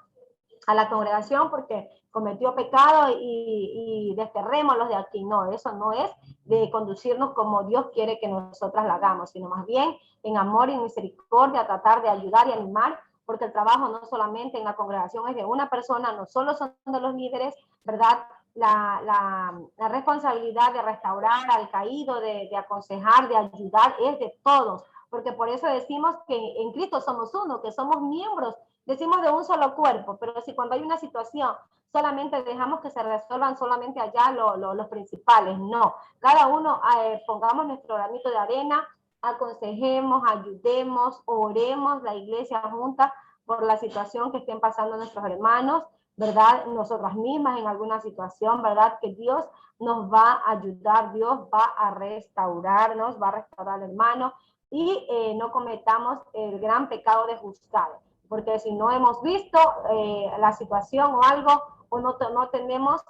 a la congregación, porque cometió pecado y desterrémoslos de aquí. No, eso no es de conducirnos como Dios quiere que nosotras la hagamos, sino más bien en amor y misericordia, tratar de ayudar y animar, porque el trabajo no solamente en la congregación es de una persona, no solo son de los líderes, ¿verdad? La responsabilidad de restaurar al caído, de aconsejar, de ayudar, es de todos, porque por eso decimos que en Cristo somos uno, que somos miembros, decimos de un solo cuerpo, pero si cuando hay una situación solamente dejamos que se resuelvan solamente allá los principales, no, cada uno pongamos nuestro granito de arena, aconsejemos, ayudemos, oremos la iglesia junta por la situación que estén pasando nuestros hermanos, ¿verdad? Nosotras mismas en alguna situación, ¿verdad? Que Dios nos va a ayudar, Dios va a restaurarnos, va a restaurar al hermano y no cometamos el gran pecado de juzgar, porque si no hemos visto la situación o algo, o no tenemos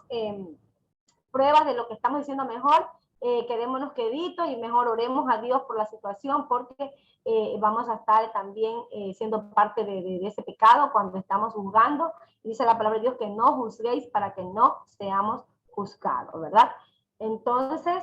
pruebas de lo que estamos diciendo, mejor quedémonos queditos y mejor oremos a Dios por la situación, porque vamos a estar también siendo parte de ese pecado cuando estamos juzgando. Y dice la palabra de Dios que no juzguéis para que no seamos juzgados, ¿verdad? Entonces,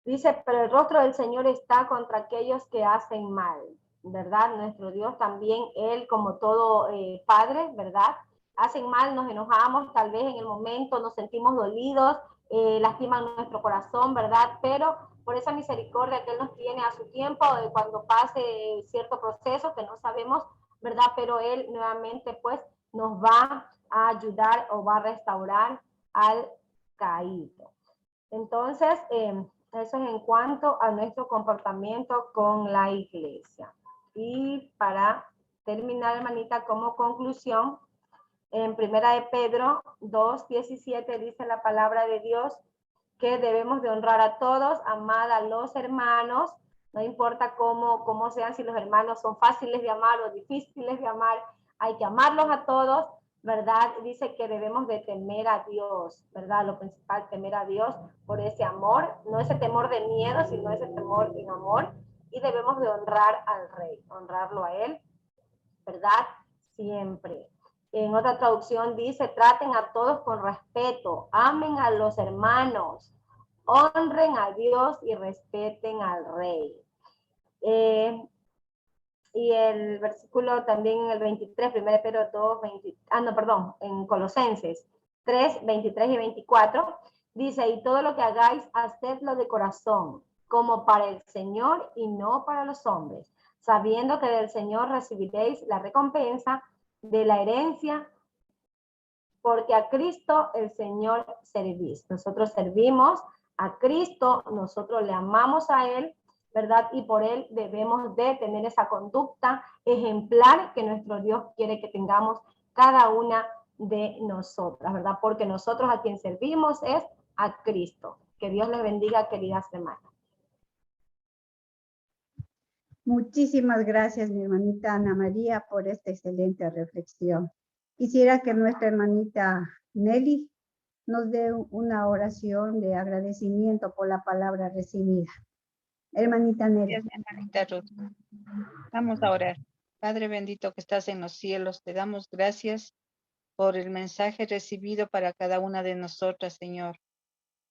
dice, pero el rostro del Señor está contra aquellos que hacen mal, ¿verdad? Nuestro Dios también, Él como todo Padre, ¿verdad? Hacen mal, nos enojamos, tal vez en el momento nos sentimos dolidos, lastiman nuestro corazón, ¿verdad? Pero por esa misericordia que Él nos tiene a su tiempo, cuando pase cierto proceso que no sabemos, ¿verdad? Pero Él nuevamente pues nos va a ayudar o va a restaurar al caído. Entonces, eso es en cuanto a nuestro comportamiento con la iglesia. Y para terminar, hermanita, como conclusión, en Primera de Pedro 2:17 dice la palabra de Dios que debemos de honrar a todos, amar a los hermanos, no importa cómo sean, si los hermanos son fáciles de amar o difíciles de amar, hay que amarlos a todos, ¿verdad? Dice que debemos de temer a Dios, ¿verdad? Lo principal, temer a Dios por ese amor, no ese temor de miedo, sino ese temor en amor, y debemos de honrar al Rey, honrarlo a Él, ¿verdad? Siempre. En otra traducción dice, traten a todos con respeto, amen a los hermanos, honren a Dios y respeten al Rey. Y el versículo también en el 23, 1 Pedro 2, 20, en Colosenses 3, 23 y 24, dice, y todo lo que hagáis, hacedlo de corazón, como para el Señor y no para los hombres, sabiendo que del Señor recibiréis la recompensa de la herencia, porque a Cristo el Señor servís. Nosotros servimos a Cristo, nosotros le amamos a Él, ¿verdad? Y por Él debemos de tener esa conducta ejemplar que nuestro Dios quiere que tengamos cada una de nosotras, ¿verdad? Porque nosotros a quien servimos es a Cristo. Que Dios les bendiga, queridas hermanas. Muchísimas gracias, mi hermanita Ana María, por esta excelente reflexión. Quisiera que nuestra hermanita Nelly nos dé una oración de agradecimiento por la palabra recibida. Hermanita Nelly. Gracias, hermanita Ruth. Vamos a orar. Padre bendito que estás en los cielos, te damos gracias por el mensaje recibido para cada una de nosotras, Señor.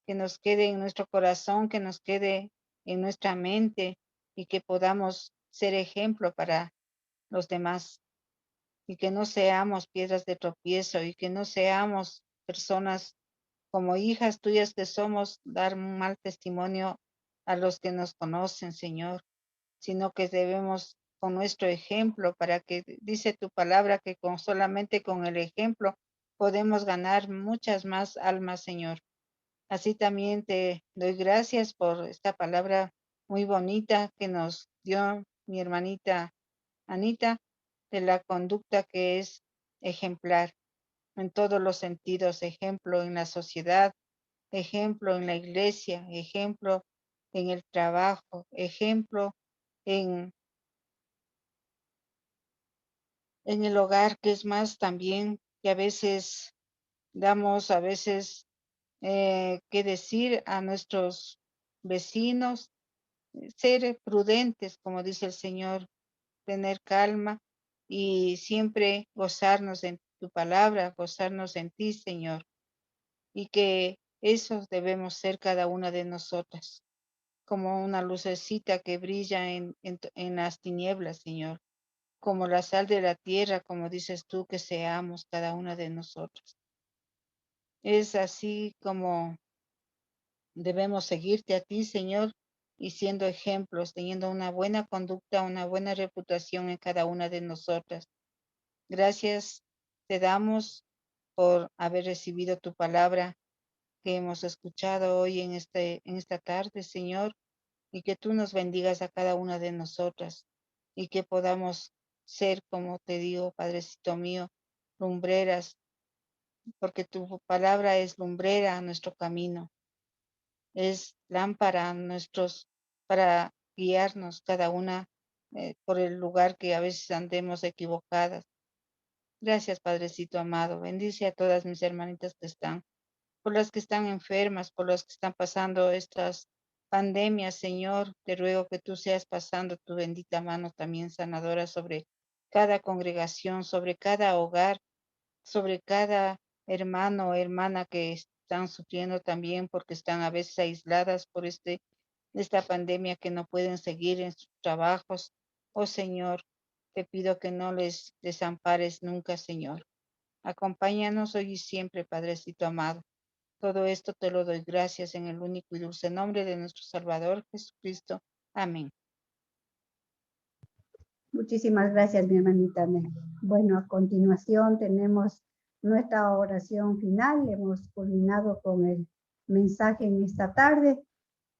Que nos quede en nuestro corazón, que nos quede en nuestra mente y que podamos ser ejemplo para los demás. Y que no seamos piedras de tropiezo y que no seamos personas como hijas tuyas que somos, dar un mal testimonio a los que nos conocen, Señor, sino que debemos con nuestro ejemplo, para que dice tu palabra que solamente con el ejemplo podemos ganar muchas más almas, Señor. Así también te doy gracias por esta palabra muy bonita que nos dio mi hermanita Anita, de la conducta que es ejemplar en todos los sentidos, ejemplo en la sociedad, ejemplo en la iglesia, ejemplo en el trabajo, ejemplo en el hogar, que es más también, que a veces damos, que decir a nuestros vecinos, ser prudentes, como dice el Señor, tener calma y siempre gozarnos en tu palabra, gozarnos en ti, Señor, y que esos debemos ser cada una de nosotras, como una lucecita que brilla en las tinieblas, Señor, como la sal de la tierra, como dices tú, que seamos cada una de nosotros. Es así como debemos seguirte a ti, Señor, y siendo ejemplos, teniendo una buena conducta, una buena reputación en cada una de nosotras. Gracias te damos por haber recibido tu palabra que hemos escuchado hoy en esta tarde, Señor, y que tú nos bendigas a cada una de nosotras y que podamos ser, como te digo, Padrecito mío, lumbreras, porque tu palabra es lumbrera a nuestro camino, es lámpara para guiarnos cada una por el lugar que a veces andemos equivocadas. Gracias, Padrecito amado. Bendice a todas mis hermanitas que están, por las que están enfermas, por las que están pasando estas pandemias, Señor. Te ruego que tú seas pasando tu bendita mano también sanadora sobre cada congregación, sobre cada hogar, sobre cada hermano o hermana que están sufriendo también porque están a veces aisladas por esta pandemia, que no pueden seguir en sus trabajos. Oh Señor, te pido que no les desampares nunca, Señor. Acompáñanos hoy y siempre, Padrecito amado. Todo esto te lo doy gracias en el único y dulce nombre de nuestro Salvador Jesucristo. Amén. Muchísimas gracias, mi hermanita Nelly. Bueno, a continuación tenemos nuestra oración final. Hemos culminado con el mensaje en esta tarde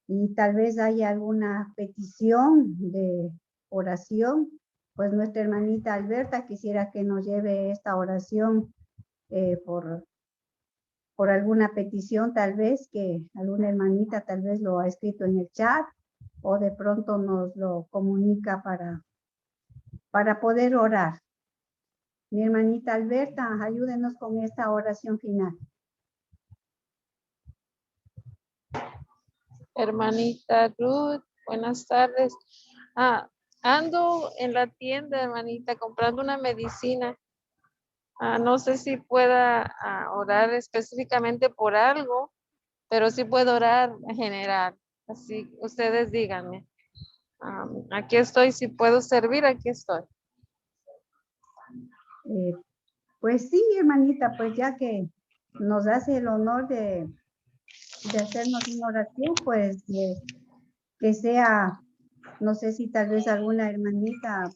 y tal vez haya alguna petición de oración. Pues nuestra hermanita Alberta quisiera que nos lleve esta oración por alguna petición, tal vez que alguna hermanita tal vez lo ha escrito en el chat o de pronto nos lo comunica para poder orar. Mi hermanita Alberta, ayúdenos con esta oración final. Hermanita Ruth, buenas tardes. Ando en la tienda, hermanita, comprando una medicina. No sé si pueda orar específicamente por algo, pero sí puedo orar en general. Así, ustedes díganme. Aquí estoy, si puedo servir, aquí estoy. Pues sí, hermanita, pues ya que nos hace el honor de hacernos una oración, pues que sea, no sé si tal vez alguna hermanita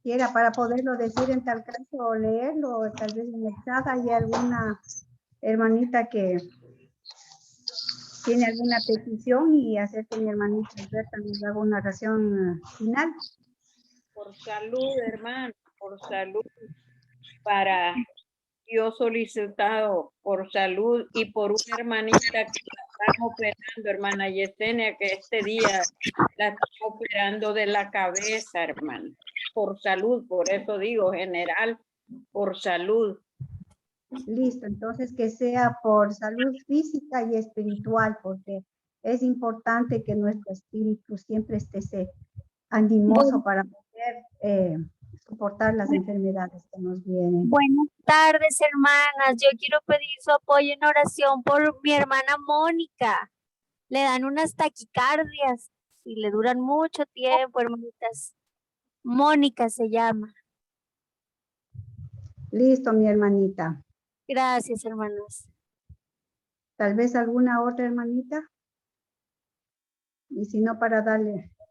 quiera para poderlo decir en tal caso o leerlo, tal vez en el chat hay alguna hermanita que tiene alguna petición y hacer que mi hermanita Alberta nos haga una oración final. Por salud, hermano, por salud, para yo solicitado por salud y por una hermanita que la están operando, hermana Yesenia, que este día la están operando de la cabeza, hermana, por salud, por eso digo general, por salud. Listo, entonces que sea por salud física y espiritual, porque es importante que nuestro espíritu siempre esté animoso para poder soportar las enfermedades que nos vienen. Buenas tardes, hermanas. Yo quiero pedir su apoyo en oración por mi hermana Mónica. Le dan unas taquicardias y le duran mucho tiempo, hermanitas. Mónica se llama. Listo, mi hermanita. Gracias, hermanas. Tal vez alguna otra hermanita. Y si no, para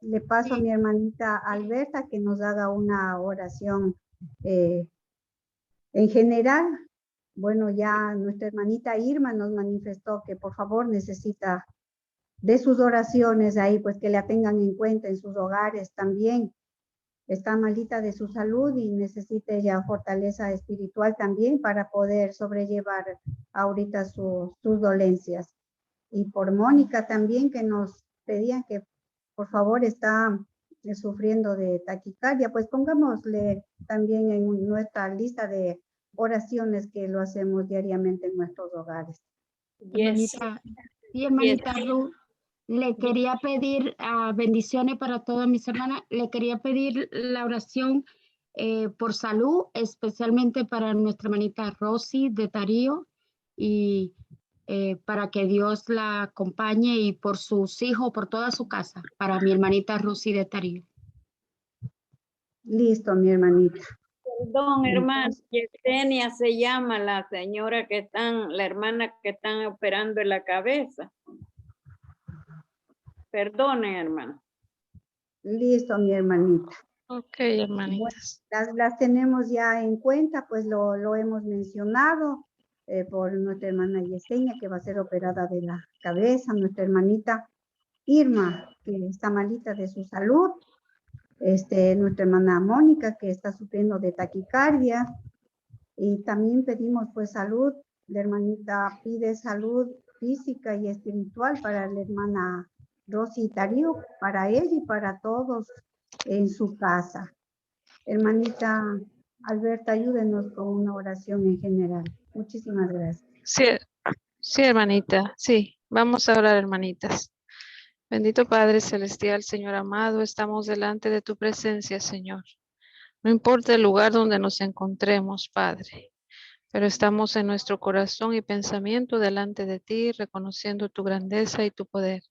le paso a mi hermanita Alberta que nos haga una oración en general. Bueno, ya nuestra hermanita Irma nos manifestó que por favor necesita de sus oraciones ahí, pues que la tengan en cuenta en sus hogares también. Está malita de su salud y necesita ya fortaleza espiritual también para poder sobrellevar ahorita sus dolencias. Y por Mónica también, que nos pedían que por favor está sufriendo de taquicardia, pues pongámosle también en nuestra lista de oraciones que lo hacemos diariamente en nuestros hogares. Hermanita, sí, hermanita Ruth, le quería pedir bendiciones para todas mis hermanas. Le quería pedir la oración por salud, especialmente para nuestra hermanita Rosy de Darío, y para que Dios la acompañe, y por sus hijos, por toda su casa, para mi hermanita Rosy de Darío. Listo, mi hermanita. Perdón, hermana, Yesenia se llama la señora la hermana que están operando en la cabeza. Perdonen, hermano. Listo, mi hermanita. Ok, hermanitas. Bueno, las tenemos ya en cuenta, pues lo hemos mencionado por nuestra hermana Yesenia, que va a ser operada de la cabeza, nuestra hermanita Irma, que está malita de su salud, nuestra hermana Mónica, que está sufriendo de taquicardia, y también pedimos pues salud. La hermanita pide salud física y espiritual para la hermana Rosy Darío, para ella y para todos en su casa. Hermanita Alberta, ayúdenos con una oración en general. Muchísimas gracias. Sí, hermanita, sí. Vamos a orar, hermanitas. Bendito Padre Celestial, Señor amado, estamos delante de tu presencia, Señor. No importa el lugar donde nos encontremos, Padre, pero estamos en nuestro corazón y pensamiento delante de ti, reconociendo tu grandeza y tu poder.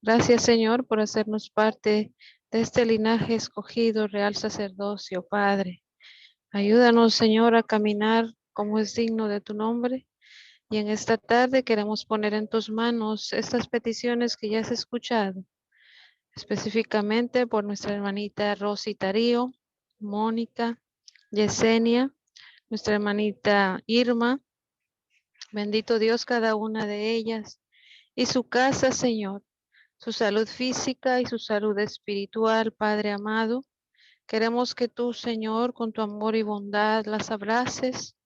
Gracias, Señor, por hacernos parte de este linaje escogido, real sacerdocio, Padre. Ayúdanos, Señor, a caminar como es digno de tu nombre. Y en esta tarde queremos poner en tus manos estas peticiones que ya has escuchado, específicamente por nuestra hermanita Rosy Darío, Mónica, Yesenia, nuestra hermanita Irma. Bendito Dios, cada una de ellas y su casa, Señor, su salud física y su salud espiritual, Padre amado. Queremos que tú, Señor, con tu amor y bondad las abraces,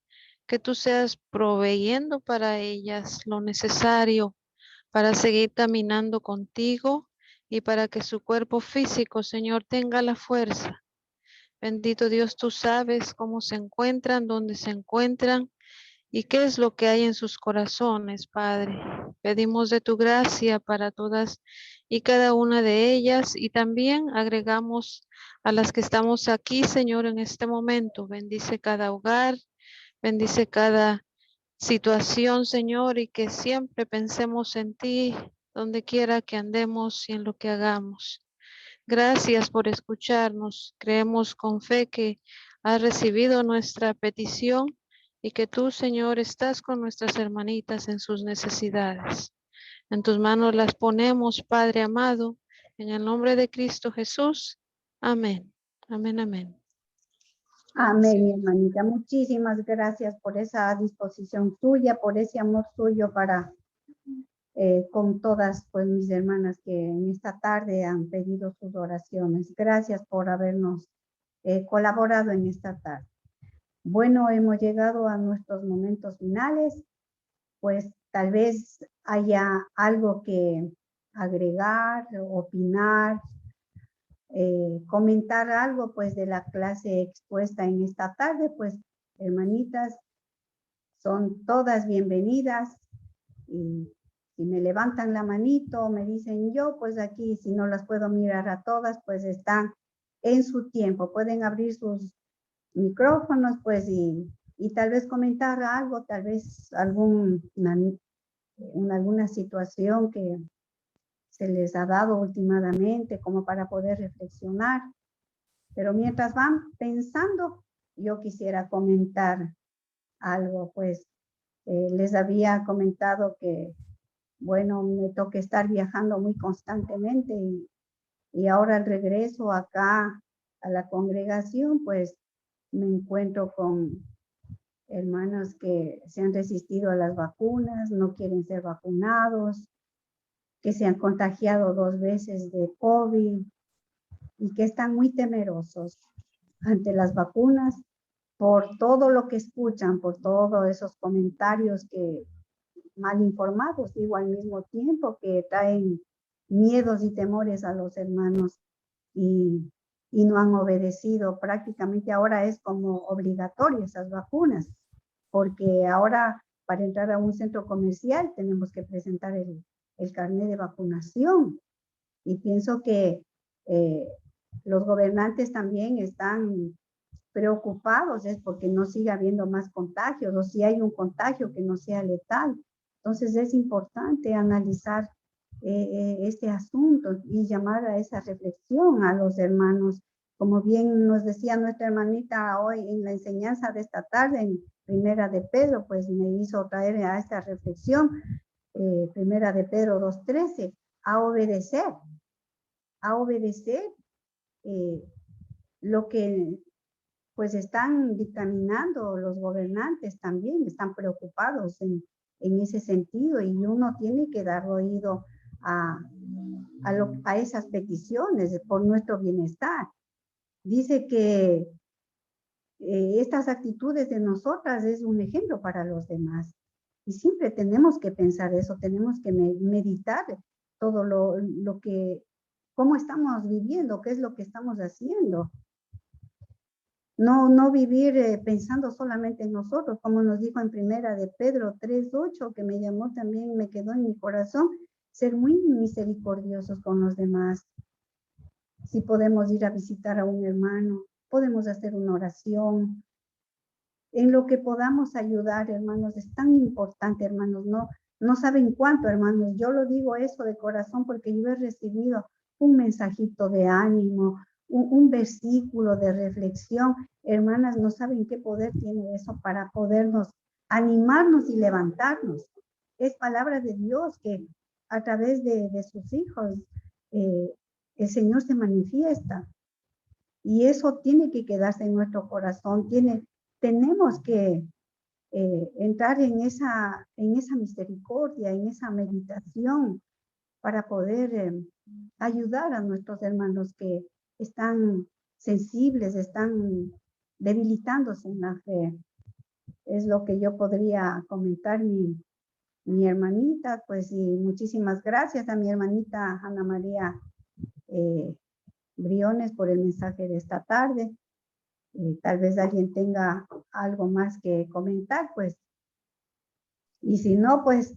que tú seas proveyendo para ellas lo necesario para seguir caminando contigo y para que su cuerpo físico, Señor, tenga la fuerza. Bendito Dios, tú sabes cómo se encuentran, dónde se encuentran y qué es lo que hay en sus corazones, Padre. Pedimos de tu gracia para todas y cada una de ellas, y también agregamos a las que estamos aquí, Señor, en este momento. Bendice cada hogar, bendice cada situación, Señor, y que siempre pensemos en ti, donde quiera que andemos y en lo que hagamos. Gracias por escucharnos. Creemos con fe que has recibido nuestra petición y que tú, Señor, estás con nuestras hermanitas en sus necesidades. En tus manos las ponemos, Padre amado, en el nombre de Cristo Jesús. Amén. Amén, amén. Amén, mi hermanita. Muchísimas gracias por esa disposición tuya, por ese amor tuyo para con todas pues mis hermanas que en esta tarde han pedido sus oraciones. Gracias por habernos colaborado en esta tarde. Bueno, hemos llegado a nuestros momentos finales, pues tal vez haya algo que agregar, opinar, comentar algo pues de la clase expuesta en esta tarde. Pues hermanitas, son todas bienvenidas, y si me levantan la manito, me dicen yo, pues aquí si no las puedo mirar a todas, pues están en su tiempo, pueden abrir sus micrófonos pues y tal vez comentar algo, tal vez alguna situación que se les ha dado últimamente como para poder reflexionar. Pero mientras van pensando, yo quisiera comentar algo. Pues les había comentado que, bueno, me toca estar viajando muy constantemente y ahora al regreso acá a la congregación, pues me encuentro con hermanos que se han resistido a las vacunas, no quieren ser vacunados, que se han contagiado 2 veces de COVID y que están muy temerosos ante las vacunas por todo lo que escuchan, por todos esos comentarios que mal informados, digo al mismo tiempo, que traen miedos y temores a los hermanos y no han obedecido. Prácticamente ahora es como obligatorio esas vacunas, porque ahora para entrar a un centro comercial tenemos que presentar el carnet de vacunación. Y pienso que los gobernantes también están preocupados, es porque no siga habiendo más contagios, o si hay un contagio que no sea letal. Entonces es importante analizar este asunto y llamar a esa reflexión a los hermanos. Como bien nos decía nuestra hermanita hoy en la enseñanza de esta tarde, en Primera de Pedro, pues me hizo traer a esta reflexión, Primera de Pedro 2:13, a obedecer lo que pues están dictaminando los gobernantes. También están preocupados en ese sentido, y uno tiene que dar oído a esas peticiones por nuestro bienestar. Dice que estas actitudes de nosotras es un ejemplo para los demás, y siempre tenemos que pensar eso, tenemos que meditar todo lo que, cómo estamos viviendo, qué es lo que estamos haciendo. No vivir pensando solamente en nosotros, como nos dijo en Primera de Pedro 3:8, que me llamó también, me quedó en mi corazón, ser muy misericordiosos con los demás. Si podemos ir a visitar a un hermano, podemos hacer una oración, en lo que podamos ayudar, hermanos. Es tan importante, hermanos, no saben cuánto, hermanos. Yo lo digo eso de corazón porque yo he recibido un mensajito de ánimo, un versículo de reflexión. Hermanas, no saben qué poder tiene eso para podernos animarnos y levantarnos. Es palabra de Dios que a través de sus hijos el Señor se manifiesta. Y eso tiene que quedarse en nuestro corazón. Tenemos que entrar en esa misericordia, en esa meditación, para poder ayudar a nuestros hermanos que están sensibles, están debilitándose en la fe. Es lo que yo podría comentar, mi hermanita. Pues y muchísimas gracias a mi hermanita Ana María Briones por el mensaje de esta tarde. Tal vez alguien tenga algo más que comentar, pues. Y si no, pues